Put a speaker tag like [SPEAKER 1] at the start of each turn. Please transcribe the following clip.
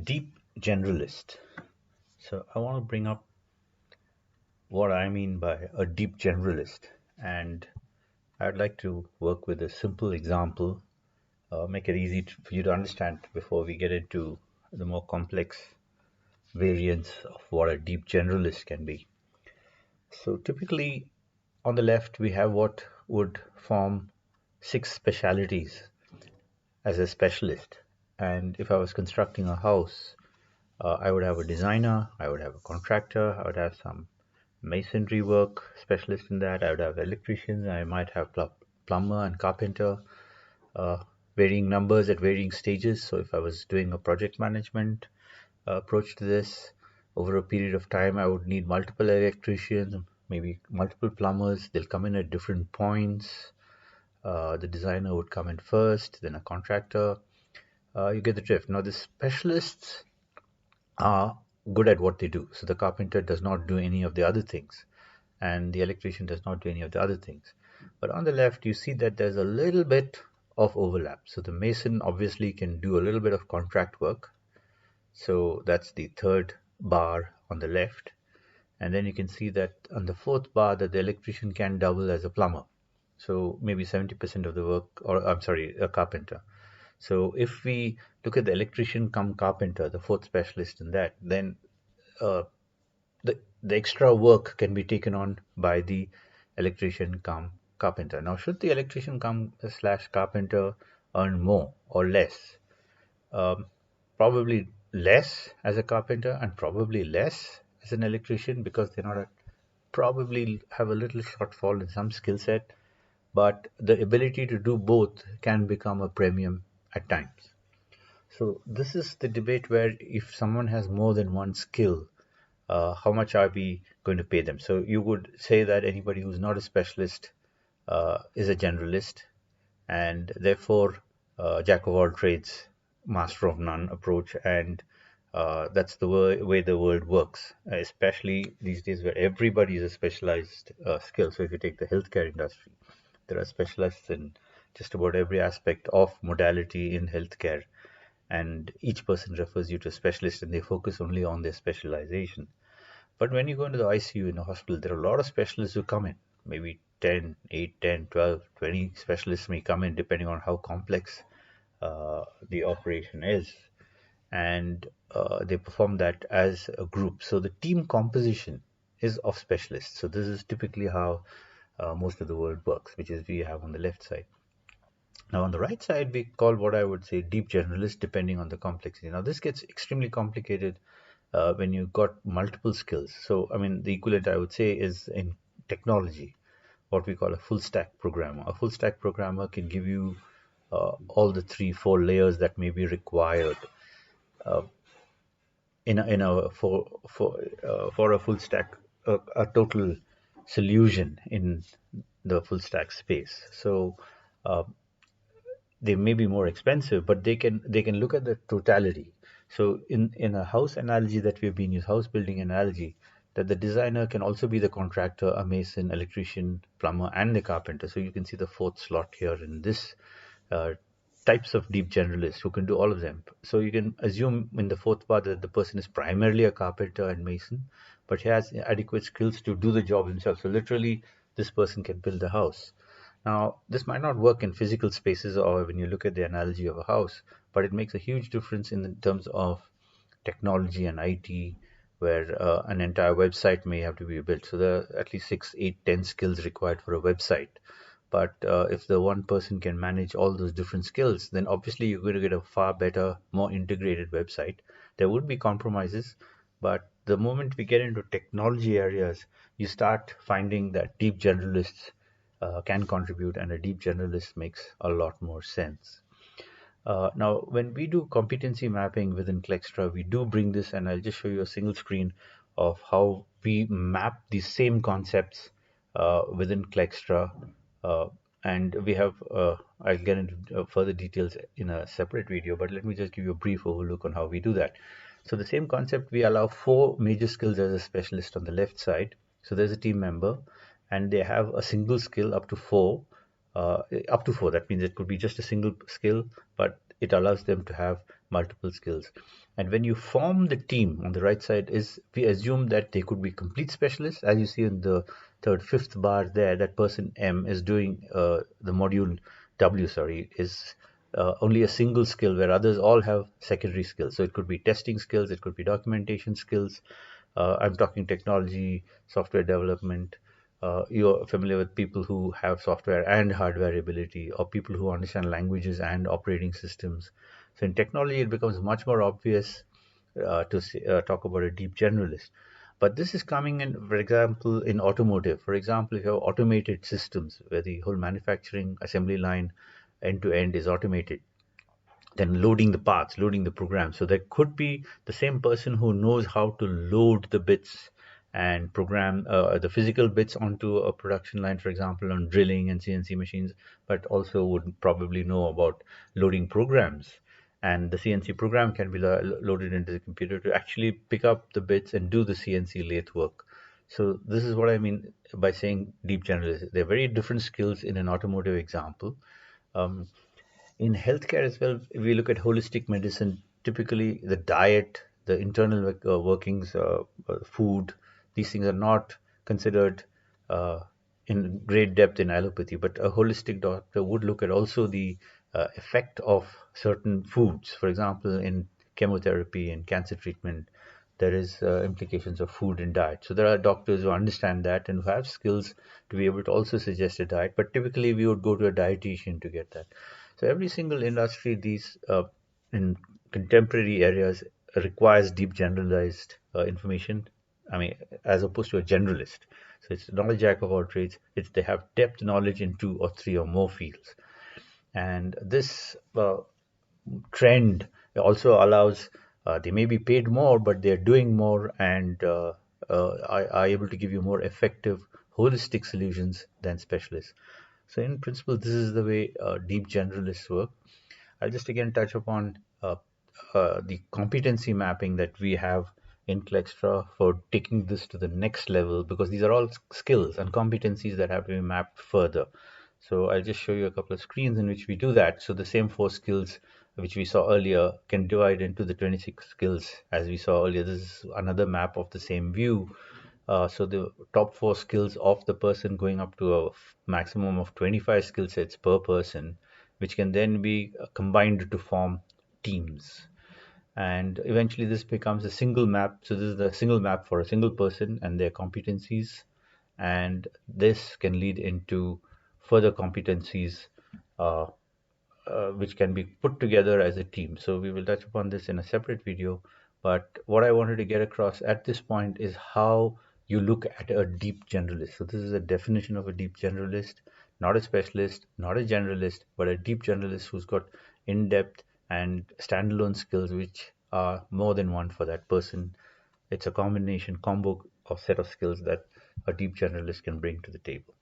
[SPEAKER 1] Deep Generalist. So I want to bring up what I mean by a deep generalist, and I'd like to work with a simple example, make it easy for you to understand before we get into the more complex variants of what a deep generalist can be. So typically on the left, we have what would form six specialities as a specialist. And if I was constructing a house, I would have a designer, I would have a contractor, I would have some masonry work specialist in that, I would have electricians, I might have plumber and carpenter, uh, varying numbers at varying stages. So if I was doing a project management approach to this, over a period of time, I would need multiple electricians, maybe multiple plumbers. They'll come in at different points. The designer would come in first, then a contractor. You get the drift. Now, the specialists are good at what they do. So the carpenter does not do any of the other things, and the electrician does not do any of the other things. But on the left, you see that there's a little bit of overlap. So the mason obviously can do a little bit of contract work. So that's the third bar on the left. And then you can see that on the fourth bar that the electrician can double as a plumber. So maybe 70% of the work, or I'm sorry, a carpenter. So if we look at the electrician come carpenter, the fourth specialist in that, then uh, the extra work can be taken on by the electrician come carpenter. Now, should the electrician come slash carpenter earn more or less? Um, Probably less as a carpenter and probably less as an electrician because they're not probably have a little shortfall in some skill set, but the ability to do both can become a premium at times. So this is the debate where if someone has more than one skill, how much are we going to pay them? So you would say that anybody who's not a specialist is a generalist, and therefore jack of all trades, master of none approach, and that's the way the world works, especially these days where everybody is a specialized skill. So if you take the healthcare industry, there are specialists in just about every aspect of modality in healthcare, and each person refers you to a specialist and they focus only on their specialization. But when you go into the ICU in a hospital, there are a lot of specialists who come in. Maybe 10, 8, 10, 12, 20 specialists may come in depending on how complex the operation is. And they perform that as a group. So the team composition is of specialists. So this is typically how most of the world works, which is we have on the left side. Now on the right side, we call what I would say deep generalist, depending on the complexity. Now this gets extremely complicated when you've got multiple skills. So I mean, the equivalent I would say is in technology, what we call a full stack programmer. A full stack programmer can give you all the 3, 4 layers that may be required uh, for a full stack, a total solution in the full stack space. So uh, they may be more expensive, but they can look at the totality. So in a house analogy that we've been using, house building analogy, that the designer can also be the contractor, a mason, electrician, plumber, and the carpenter. So you can see the fourth slot here in this uh, types of deep generalists who can do all of them. So you can assume in the fourth part that the person is primarily a carpenter and mason, but he has adequate skills to do the job himself. So literally, this person can build a house. Now, this might not work in physical spaces or when you look at the analogy of a house, but it makes a huge difference in terms of technology and IT, where an entire website may have to be built. So there are at least 6, 8, 10 skills required for a website. But if the one person can manage all those different skills, then obviously you're going to get a far better, more integrated website. There would be compromises, but the moment we get into technology areas, you start finding that deep generalists can contribute, and a deep generalist makes a lot more sense. Now, when we do competency mapping within Klextra, we do bring this, and I'll just show you a single screen of how we map these same concepts within Klextra. Uh, and we have, I'll get into further details in a separate video, but let me just give you a brief overlook on how we do that. So the same concept, we allow 4 major skills as a specialist on the left side. So there's a team member, and they have a single skill up to 4. Up to 4, that means it could be just a single skill, but it allows them to have multiple skills. And when you form the team on the right side, is we assume that they could be complete specialists, as you see in the third, fifth bar there. That person M is doing the module W, sorry, is only a single skill, where others all have secondary skills. So it could be testing skills, it could be documentation skills. I'm talking technology, software development. You're familiar with people who have software and hardware ability, or people who understand languages and operating systems. So in technology, it becomes much more obvious talk about a deep generalist. But this is coming in, for example, in automotive. For example, if you have automated systems where the whole manufacturing assembly line end to end is automated, then loading the parts, loading the program. So there could be the same person who knows how to load the bits and program the physical bits onto a production line, for example, on drilling and CNC machines, but also would probably know about loading programs. And the CNC program can be loaded into the computer to actually pick up the bits and do the CNC lathe work. So this is what I mean by saying deep generalist. They're very different skills in an automotive example. Um, in healthcare as well, if we look at holistic medicine, typically the diet, the internal workings, food, these things are not considered uh, in great depth in allopathy, but a holistic doctor would look at also the effect of certain foods. For example, in chemotherapy and cancer treatment, there is implications of food and diet. So there are doctors who understand that and who have skills to be able to also suggest a diet, but typically we would go to a dietitian to get that. So every single industry, these in contemporary areas, requires deep generalized information. I mean, as opposed to a generalist. So it's not a jack of all trades. It's they have depth knowledge in two or three or more fields. And this trend also allows they may be paid more, but they're doing more and are able to give you more effective holistic solutions than specialists. So in principle, this is the way deep generalists work. I'll just again touch upon the competency mapping that we have in Klextra for taking this to the next level, because these are all skills and competencies that have to be mapped further. So I'll just show you a couple of screens in which we do that. So the same four skills which we saw earlier can divide into the 26 skills as we saw earlier. This is another map of the same view. So the top four skills of the person going up to a maximum of 25 skill sets per person, which can then be combined to form teams. And eventually this becomes a single map. So this is the single map for a single person and their competencies. And this can lead into further competencies uh, which can be put together as a team. So we will touch upon this in a separate video. But what I wanted to get across at this point is how you look at a deep generalist. So this is a definition of a deep generalist, not a specialist, not a generalist, but a deep generalist who's got in-depth and standalone skills which are more than one for that person. It's a combination combo of set of skills that a deep generalist can bring to the table.